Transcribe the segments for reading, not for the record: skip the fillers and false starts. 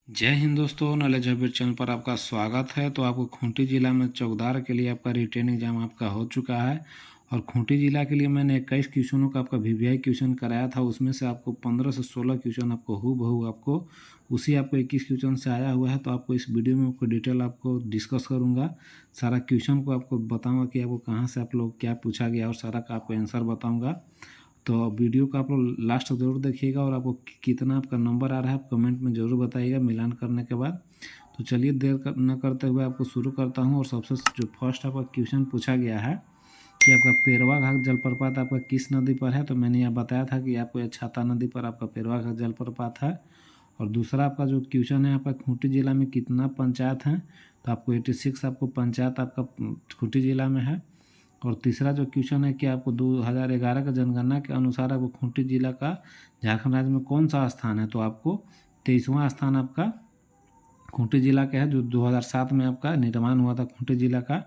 जय हिंद दोस्तों, knowledge habit channel पर आपका स्वागत है। तो आपको खूंटी जिला में चौकीदार के लिए आपका रिटेन एग्जाम आपका हो चुका है और खूंटी जिला के लिए मैंने 21 क्वेश्चनों का आपका वीवीआई क्वेश्चन कराया था। उसमें से आपको 15 से 16 क्वेश्चन आपको हूबहू आपको उसी आपको 21 क्वेश्चन से आया हुआ है। तो आपको इस वीडियो में आपको डिटेल आपको डिस्कस करूँगा, सारा क्वेश्चन को आपको बताऊँगा कि आपको कहाँ से आप लोग क्या पूछा गया और सारा का आपको आंसर बताऊँगा। तो वीडियो को आप लोग लास्ट तक जरूर देखिएगा और आपको कितना आपका नंबर आ रहा है आप कमेंट में ज़रूर बताइएगा मिलान करने के बाद। तो चलिए न करते हुए आपको शुरू करता हूं। और सबसे जो फर्स्ट आपका क्वेश्चन पूछा गया है कि आपका पेरवा घाट जलप्रपात आपका किस नदी पर है। तो मैंने यह बताया था कि आपको यह छाता नदी पर आपका पेरवा घाट जलप्रपात है। और दूसरा आपका जो क्वेश्चन है आपका खूंटी जिला में कितना पंचायत हैं। तो आपको 86 आपको पंचायत आपका खूंटी जिला में है। और तीसरा जो क्वेश्चन है कि आपको 2011 का जनगणना के अनुसार आपको खूंटी जिला का झारखंड राज्य में कौन सा स्थान है। तो आपको 23वां स्थान आपका खूंटी जिला का है, जो 2007 में आपका निर्माण हुआ था खूंटी जिला का।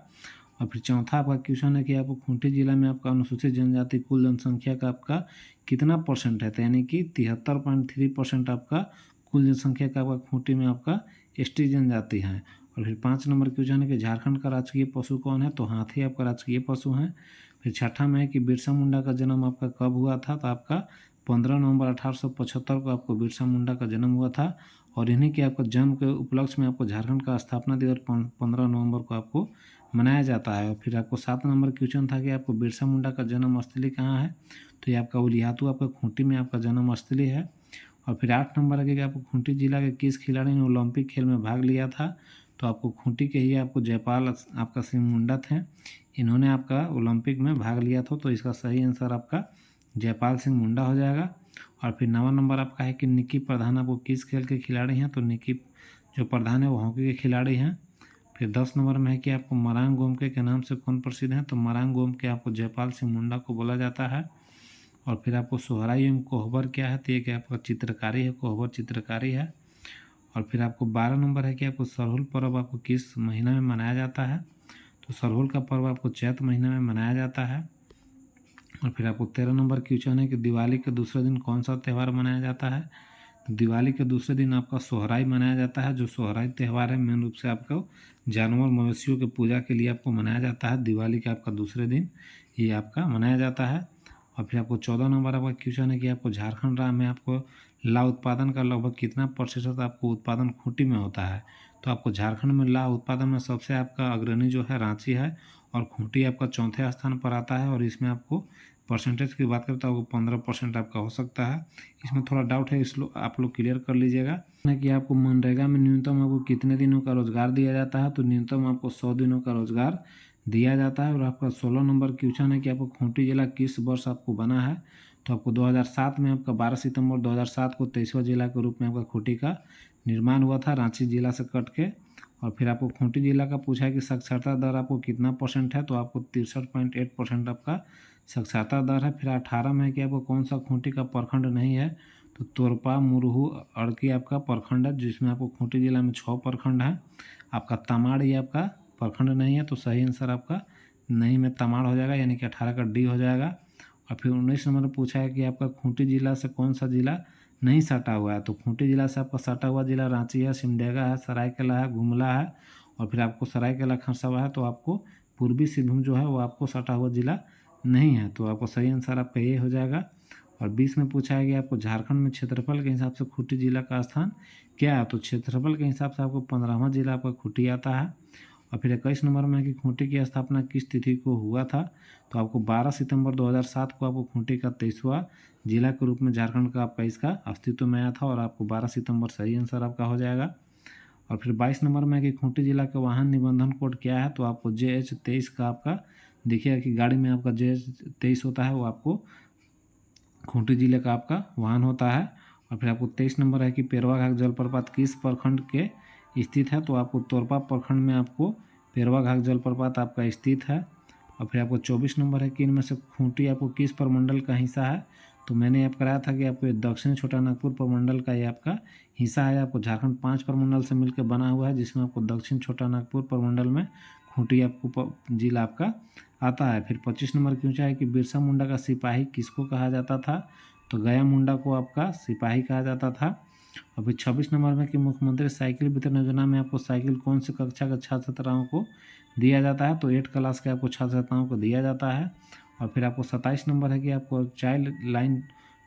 और फिर चौथा आपका क्वेश्चन है कि आपको खूंटी जिला में आपका अनुसूचित जनजाति कुल जनसंख्या का आपका कितना परसेंट है। तो यानी कि 73.3% आपका कुल जनसंख्या का आपका खूंटी में आपका एसटी जनजाति है। और फिर 5 नंबर क्वेश्चन है कि झारखंड का राजकीय पशु कौन है। तो हाथी आपका राजकीय पशु है। फिर छठा में है कि बिरसा मुंडा का जन्म आपका कब हुआ था। तो आपका 15 नवंबर 1875 को आपको बिरसा मुंडा का जन्म हुआ था। और इन्हीं के आपका जन्म के उपलक्ष्य में आपको झारखंड का स्थापना दिवस 15 नवंबर को आपको मनाया जाता है। फिर आपको 7 नंबर क्वेश्चन था कि आपको बिरसा मुंडा का जन्म स्थली कहाँ है। तो ये आपका उलियातू आपका खूंटी में आपका जन्म स्थली है। और फिर 8 नंबर है कि आपको खूंटी जिला के किस खिलाड़ी ने ओलंपिक खेल में भाग लिया था। तो आपको खूंटी के ही आपको जयपाल आपका सिंह मुंडा थे, इन्होंने आपका ओलंपिक में भाग लिया था। तो इसका सही आंसर आपका जयपाल सिंह मुंडा हो जाएगा। और फिर 9वां नंबर आपका है कि निक्की प्रधान आपको किस खेल के खिलाड़ी हैं। तो निक्की जो प्रधान है वो हॉकी के खिलाड़ी हैं। फिर 10 नंबर में है कि आपको मरांग गोमके के नाम से कौन प्रसिद्ध है। तो मरांग गोमके आपको जयपाल सिंह मुंडा को बोला जाता है। और फिर आपको सोहराई एवं कोहबर क्या है। तो ये कि आपका चित्रकारी है, कोहबर चित्रकारी है। और फिर आपको 12 नंबर है कि आपको सरहुल पर्व आपको किस महीना में मनाया जाता है। तो सरहुल का पर्व आपको चैत महीना में मनाया जाता है। और फिर आपको 13 नंबर क्वेश्चन है कि दिवाली के दूसरे दिन कौन सा त्यौहार मनाया जाता है। तो दिवाली के दूसरे दिन आपका सोहराई मनाया जाता है। जो सोहराई त्यौहार है मेन रूप से आपको जानवर मवेशियों की पूजा के लिए आपको मनाया जाता है। दिवाली के आपका दूसरे दिन ये आपका मनाया जाता है। और फिर आपको 14 नंबर आपका क्वेश्चन है कि आपको झारखंड राज्य में आपको ला उत्पादन का लगभग कितना प्रतिशत आपको उत्पादन खूंटी में होता है। तो आपको झारखंड में ला उत्पादन में सबसे आपका अग्रणी जो है रांची है और खूंटी आपका चौथे स्थान पर आता है। और इसमें आपको परसेंटेज की बात करें तो आपको 15% आपका हो सकता है। इसमें थोड़ा डाउट है, आप लोग क्लियर कर लीजिएगा कि आपको मनरेगा में न्यूनतम आपको कितने दिनों का रोजगार दिया जाता है। तो न्यूनतम आपको 100 दिनों का रोजगार दिया जाता है। और आपका 16 नंबर क्वेश्चन है कि आपको खूंटी जिला किस वर्ष आपको बना है। तो आपको 2007 में आपका 12 सितंबर 2007 को 23वां जिला के रूप में आपका खूंटी का निर्माण हुआ था रांची जिला से कट के। और फिर आपको खूंटी जिला का पूछा है कि साक्षरता दर आपको कितना परसेंट है। तो आपको 63.8% आपका साक्षरता दर है। फिर 18 में है कि आपको कौन सा खूंटी का प्रखंड नहीं है। तो तोरपा, मुरहू, अड़की आपका प्रखंड है, जिसमें आपको खूंटी जिला में 6 प्रखंड है। आपका तमाड़ ये आपका प्रखंड नहीं है। तो सही आंसर आपका नहीं में तमाड़ हो जाएगा, यानी कि 18 का डी हो जाएगा। और फिर 19 नंबर में पूछा है कि आपका खूंटी जिला से कौन सा जिला नहीं सटा हुआ है। तो खूंटी जिला से आपका सटा हुआ जिला रांची है, सिमडेगा है, सरायकेला है, गुमला है। और फिर आपको सरायकेला खरसावा है। तो आपको पूर्वी सिंहभूम जो है वो आपको सटा हुआ जिला नहीं है। तो आपको सही आंसर आपका ये हो जाएगा। और 20 में पूछा है कि आपको झारखंड में क्षेत्रफल के हिसाब से खूंटी जिला का स्थान क्या है। तो क्षेत्रफल के हिसाब से आपको 15वां जिला आपका खूंटी आता है। और फिर 21 नंबर में है कि खूंटी की स्थापना किस तिथि को हुआ था। तो आपको 12 सितंबर 2007 को आपको खूंटी का 23वां जिला के रूप में झारखंड का आपका इसका अस्तित्व में आया था। और आपको 12 सितंबर सही आंसर आपका हो जाएगा। और फिर 22 नंबर में है कि खूंटी जिला का वाहन निबंधन कोड क्या है। तो आपको JH23 का आपका देखिएगा कि गाड़ी में आपका JH23 होता है, वो आपको खूंटी जिले का आपका वाहन होता है। और फिर आपको 23 नंबर है कि पेरवा घाट जलप्रपात किस प्रखंड के स्थित है। तो आपको तोरपा प्रखंड में आपको पेरवा घाट जलप्रपात आपका स्थित है। और फिर आपको 24 नंबर है कि इनमें से खूंटी आपको किस प्रमंडल का हिस्सा है। तो मैंने आप कराया था कि आपको ये दक्षिण छोटा नागपुर प्रमंडल का ये आपका हिस्सा है। आपको झारखंड 5 प्रमंडल से मिलकर बना हुआ है, जिसमें आपको दक्षिण छोटा नागपुर प्रमंडल में खूंटी आपको जिला आपका आता है। फिर 25 नंबर क्यों है कि बिरसा मुंडा का सिपाही किसको कहा जाता था। तो गया मुंडा को आपका सिपाही कहा जाता था। और फिर 26 नंबर में कि मुख्यमंत्री साइकिल वितरण योजना में आपको साइकिल कौन सी कक्षा के छात्र छात्राओं को दिया जाता है, तो 8 क्लास के आपको छात्र छात्राओं को दिया जाता है। और फिर आपको 27 नंबर है कि आपको child line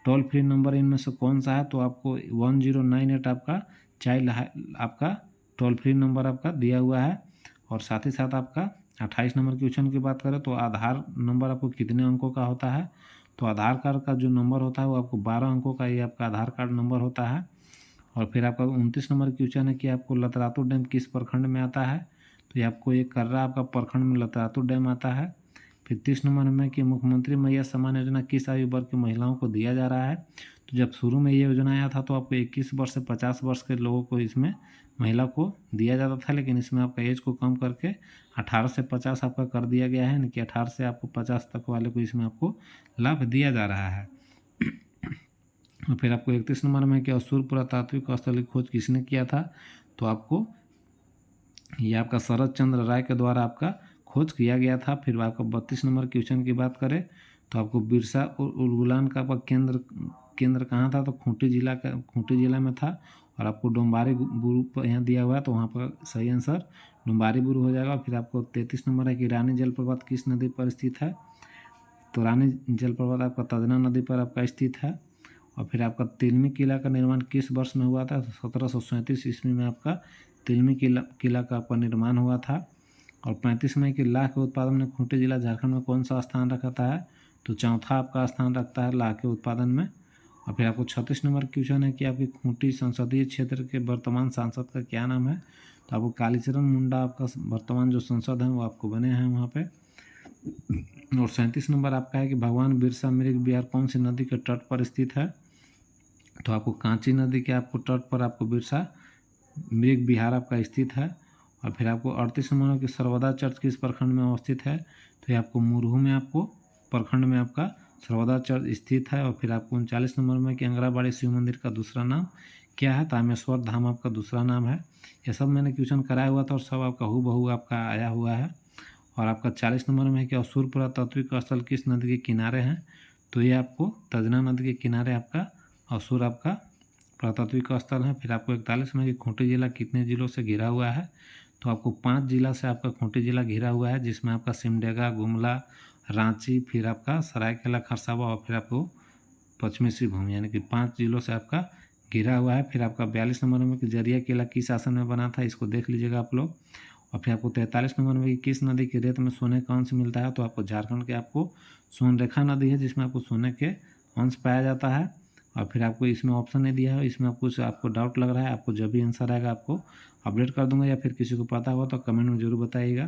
toll free number इनमें से कौन सा है, तो आपको 1098 आपका चाइल्ड आपका टोल फ्री नंबर आपका दिया हुआ है। और साथ ही साथ आपका 28 नंबर क्वेश्चन की बात करें तो आधार नंबर आपको कितने अंकों का होता है, तो आधार कार्ड का जो नंबर होता है वो आपको 12 अंकों का ये आपका आधार कार्ड नंबर होता है। और फिर आपका 29 नंबर क्वेश्चन है कि आपको लतरातु डैम किस प्रखंड में आता है, तो ये आपको ये कर्रा आपका प्रखंड में लतरातु डैम आता है। फिर 30 नंबर में कि मुख्यमंत्री मैया सम्मान योजना किस आयु वर्ग की महिलाओं को दिया जा रहा है, तो जब शुरू में ये योजना आया था तो आपको 21 वर्ष से 50 वर्ष के लोगों को इसमें महिला को दिया जाता था, लेकिन इसमें आपका एज को कम करके 18 से 50 आपका कर दिया गया है, यानी कि 18 से आपको 50 तक वाले को इसमें आपको लाभ दिया जा रहा है। और फिर आपको 31 नंबर में कि असुर पुरातात्विक स्थल की खोज किसने किया था, तो आपको ये आपका शरद चंद्र राय के द्वारा आपका खोज किया गया था। फिर आपका 32 नंबर क्वेश्चन की बात करें तो आपको बिरसा उलगुलान का केंद्र कहाँ था, तो खूंटी जिला में था। और आपको डोम्बारी बुरु यहाँ दिया हुआ है, तो वहाँ पर सही आंसर डोम्बारी बुरु हो जाएगा। फिर आपको 33 नंबर है कि रानी जलप्रपात किस नदी पर स्थित है, तो रानी जलप्रपात आपका तजना नदी पर आपका स्थित है। और फिर आपका तिलमी किला का निर्माण किस वर्ष में हुआ था, तो 1737 ईस्वी में आपका तिलमी किला का आपका निर्माण हुआ था। और 35 में कि लाख के उत्पादन में खूंटी जिला झारखंड में कौन सा स्थान रखता है, तो चौथा आपका स्थान रखता है लाख के उत्पादन में। और फिर आपको 36 नंबर क्वेश्चन है कि आपकी खूंटी संसदीय क्षेत्र के वर्तमान सांसद का क्या नाम है, तो आपको कालीचरण मुंडा आपका वर्तमान जो सांसद हैं वो आपको बने हैं वहाँ पे। और 37 नंबर आपका है कि भगवान बिरसा मृग विहार कौन सी नदी के तट पर स्थित है, तो आपको कांची नदी के आपको तट पर आपको बिरसा मृग विहार आपका स्थित है। और फिर आपको 38 नंबर की सर्वदा चर्च किस प्रखंड में अवस्थित है, तो ये आपको मुरहू में आपको प्रखंड में आपका सर्वदा चर्च स्थित है। और फिर आपको 39 नंबर में कि अंगराबाड़ी शिव मंदिर का दूसरा नाम क्या है, तामेश्वर धाम आपका दूसरा नाम है। ये सब मैंने क्वेश्चन कराया हुआ था और सब आपका हूबहू आपका आया हुआ है। और आपका 40 नंबर में है कि असुर पुरातात्विक स्थल किस नदी के किनारे हैं, तो ये आपको तजना नदी के किनारे आपका असुर आपका पुरातात्विक स्थल है। फिर आपको 41 में कि खूंटी जिला कितने जिलों से घिरा हुआ है, तो आपको 5 जिला से आपका खूंटी जिला घिरा हुआ है, जिसमें आपका सिमडेगा, गुमला, रांची, फिर आपका सरायकेला खरसावा और फिर आपको पश्चिमी सिंहभूम, यानी कि 5 जिलों से आपका घिरा हुआ है। फिर आपका 42 नंबर में कि जरिया किला किस शासन में बना था, इसको देख लीजिएगा आप लोग। और फिर आपको 43 नंबर में कि किस नदी की रेत में सोने का अंश मिलता है, तो आपको झारखंड के आपको सोनरेखा नदी है जिसमें आपको सोने के अंश पाया जाता है। और फिर आपको इसमें ऑप्शन नहीं दिया है, इसमें कुछ आपको डाउट लग रहा है, आपको जब भी आंसर आएगा आपको अपडेट कर दूंगा, या फिर किसी को पता हुआ तो कमेंट में जरूर बताइएगा।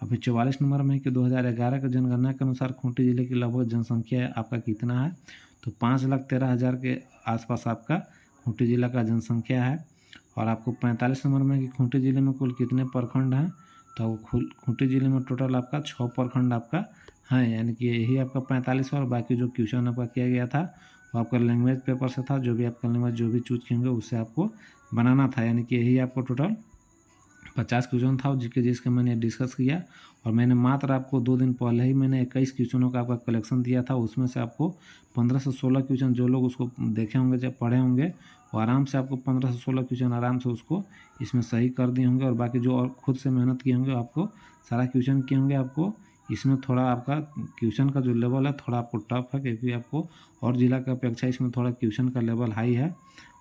और फिर 44 नंबर में कि 2011 के जनगणना के अनुसार खूंटी जिले की लगभग जनसंख्या आपका कितना है, तो 5,13,000 के आसपास आपका खूंटी जिला का जनसंख्या है। और आपको 45 नंबर में कि खूंटी जिले में कुल कितने प्रखंड हैं, तो खूंटी जिले में टोटल आपका 6 प्रखंड आपका है, यानी कि यही आपका 45 और बाकी जो क्वेश्चन आपका किया गया था वो आपका लैंग्वेज पेपर से था, जो भी आपका लैंग्वेज जो भी चूज किए उससे आपको बनाना था, यानी कि यही आपको टोटल 50 क्वेश्चन था जिसके मैंने डिस्कस किया। और मैंने मात्र आपको 2 दिन पहले ही मैंने 21 क्वेश्चनों का आपका कलेक्शन दिया था, उसमें से आपको 15 से 16 क्वेश्चन जो लोग उसको देखे होंगे, जब पढ़े होंगे, वो आराम से आपको 15 से 16 क्वेश्चन आराम से उसको इसमें सही कर दिए होंगे। और बाकी जो और खुद से मेहनत किए होंगे आपको सारा क्वेश्चन किए होंगे। आपको इसमें थोड़ा आपका क्वेश्चन का जो लेवल है थोड़ा आपको टफ है, क्योंकि आपको और जिला की अपेक्षा इसमें थोड़ा क्वेश्चन का लेवल हाई है।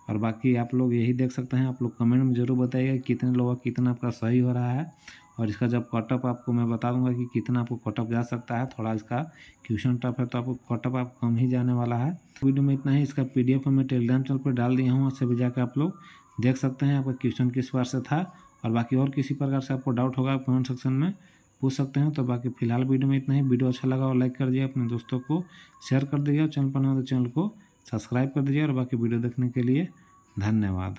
और बाकी आप लोग यही देख सकते हैं, आप लोग कमेंट में ज़रूर बताइएगा कितने लोगों का कितना आपका सही हो रहा है। और इसका जब कटअप आपको मैं बता दूंगा कि कितना आपको कटअप जा सकता है। थोड़ा इसका क्वेश्चन टफ है तो आपको कटअप आप कम ही जाने वाला है। वीडियो में इतना ही। इसका PDF को मैं टेलीग्राम चैनल पर डाल दिया हूँ, उससे भी जाकर आप लोग देख सकते हैं आपका क्वेश्चन किस बार से था। और बाकी और किसी प्रकार से आपको डाउट होगा कमेंट सेक्शन में पूछ सकते हैं। तो बाकी फिलहाल वीडियो में इतना ही। वीडियो अच्छा लगा और लाइक कर दीजिए, अपने दोस्तों को शेयर कर दीजिए, और चैनल पर नए तो चैनल को सब्सक्राइब कर दीजिए। और बाकी वीडियो देखने के लिए धन्यवाद।